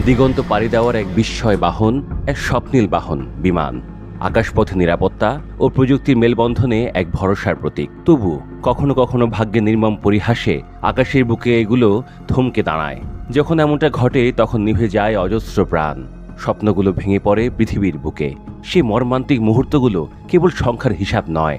দিগন্ত পাড়ি দেওয়ার এক বিস্ময় বাহন, এক স্বপ্নীল বাহন বিমান। আকাশপথে নিরাপত্তা ও প্রযুক্তির মেলবন্ধনে এক ভরসার প্রতীক। তবু কখনো কখনো ভাগ্যের নির্মম পরিহাসে আকাশের বুকে এগুলো থমকে দাঁড়ায়। যখন এমনটা ঘটে তখন নিভে যায় অজস্র প্রাণ, স্বপ্নগুলো ভেঙে পড়ে পৃথিবীর বুকে। সেই মর্মান্তিক মুহূর্তগুলো কেবল সংখ্যার হিসাব নয়,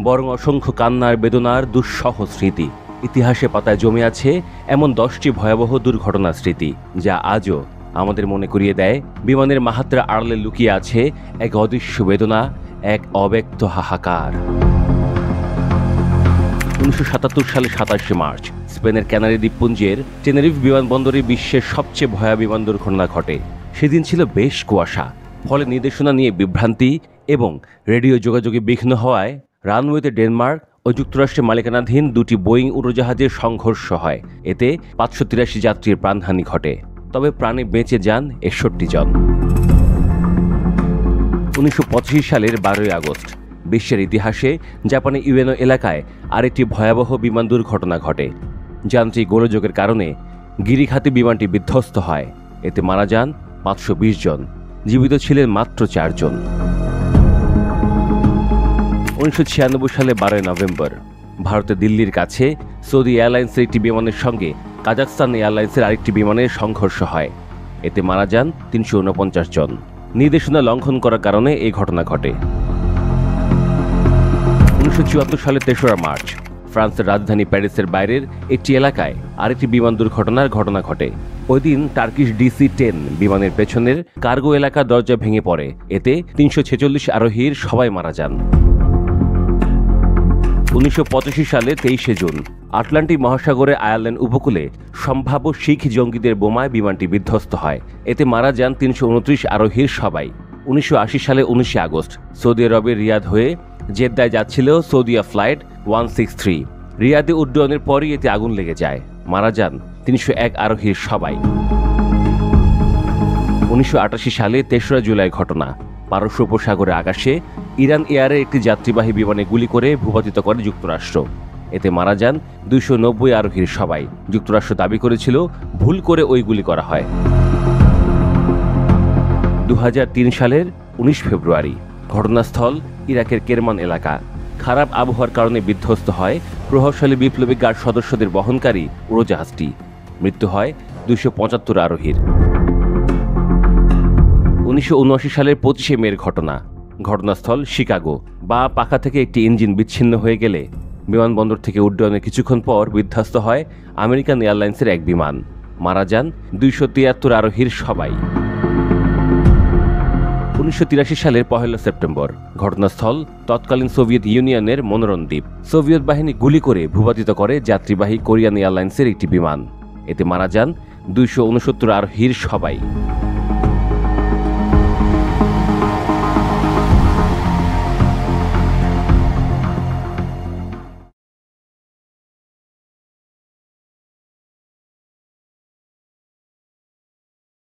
বরং অসংখ্য কান্নার বেদনার দুঃসহ স্মৃতি। ইতিহাসে পাতায় জমে আছে এমন 10টি ভয়াবহ দুর্ঘটনার স্মৃতি, যা আজও আমাদের মনে করিয়ে দেয় বিমানের মাহাত্রা আড়ালে লুকিয়ে আছে এক অদৃশ্য বেদনা, এক অব্যক্ত হাহাকার। 1977 সালে 27 মার্চ স্পেনের ক্যানারি দ্বীপপুঞ্জের টেনেরিফ বিমানবন্দরে বিশ্বের সবচেয়ে ভয়াবহ বিমান দুর্ঘটনা ঘটে। সেদিন ছিল বেশ কুয়াশা, ফলে নির্দেশনা নিয়ে বিভ্রান্তি এবং রেডিও যোগাযোগে বিঘ্ন হওয়ায় রানওয়েতে ডেনমার্ক ও যুক্তরাষ্ট্রের মালিকানাধীন 2টি বোয়িং উড়োজাহাজের সংঘর্ষ হয়। এতে 583 যাত্রীর প্রাণহানি ঘটে, তবে প্রাণে বেঁচে যান 61 জন। 1985 সালের 12 আগস্ট বিশ্বের ইতিহাসে জাপানের ইউয়েনো এলাকায় আরেকটি ভয়াবহ বিমান দুর্ঘটনা ঘটে। যান্ত্রিক গোলযোগের কারণে গিরিখাতে বিমানটি বিধ্বস্ত হয়। এতে মারা যান 520 জন, জীবিত ছিলেন মাত্র 4 জন। 1996 সালে 12 নভেম্বর ভারতের দিল্লির কাছে সৌদি এয়ারলাইন্সের একটি বিমানের সঙ্গে কাজাখস্তান এয়ারলাইন্সের আরেকটি বিমানের সংঘর্ষ হয়। এতে মারা যান 349 জন। নির্দেশনা লঙ্ঘন করার কারণে এই ঘটনা ঘটে। 1974 সালে 3রা মার্চ ফ্রান্সের রাজধানী প্যারিসের বাইরের একটি এলাকায় আরেকটি বিমান দুর্ঘটনার ঘটনা ঘটে। ওই দিন টার্কিশ DC-10 বিমানের পেছনের কার্গো এলাকার দরজা ভেঙে পড়ে। এতে 346 আরোহীর সবাই মারা যান। 1985 সালে 23 জুন আটলান্টিক মহাসাগরে আয়ারল্যান্ড উপকূলে সম্ভাব্য শিখ জঙ্গিদের বোমায় বিমানটি বিধ্বস্ত হয়। এতে মারা যান 329 আরোহীর সবাই। 1980 সালে 19 আগস্ট সৌদি আরবের রিয়াদ হয়ে জেদ্দায় যাচ্ছিল সৌদিয়া ফ্লাইট 163। রিয়াদে উড্ডয়নের পরই এতে আগুন লেগে যায়, মারা যান 301 আরোহীর সবাই। 1988 সালে 3রা জুলাই ঘটনা, পারস্য উপসাগরের আকাশে ইরান এয়ারের একটি যাত্রীবাহী বিমানে গুলি করে ভূপাতিত করে যুক্তরাষ্ট্র। এতে মারা যান 290 আরোহীর সবাই। যুক্তরাষ্ট্র দাবি করেছিল ভুল করে ওই গুলি করা হয়। 2003 সালের 19 ফেব্রুয়ারি ঘটনাস্থল ইরাকের কেরমান এলাকা। খারাপ আবহাওয়ার কারণে বিধ্বস্ত হয় প্রভাবশালী বিপ্লবী গার্ড সদস্যদের বহনকারী উড়োজাহাজটি। মৃত্যু হয় 275 আরোহীর। 1979 সালের 25 মের ঘটনা, ঘটনাস্থল শিকাগো। বা পাখা থেকে একটি ইঞ্জিন বিচ্ছিন্ন হয়ে গেলে বিমানবন্দর থেকে উড্ডয়নের কিছুক্ষণ পর বিধ্বস্ত হয় আমেরিকান এয়ারলাইন্সের এক বিমান, মারা যান 273 আরোহীর সবাই। 1983 সালের 1 সেপ্টেম্বর ঘটনাস্থল তৎকালীন সোভিয়েত ইউনিয়নের মনোরণ দ্বীপ। সোভিয়েত বাহিনী গুলি করে ভূপাতিত করে যাত্রীবাহী কোরিয়ান এয়ারলাইন্সের একটি বিমান। এতে মারা যান 269 আরোহীর সবাই।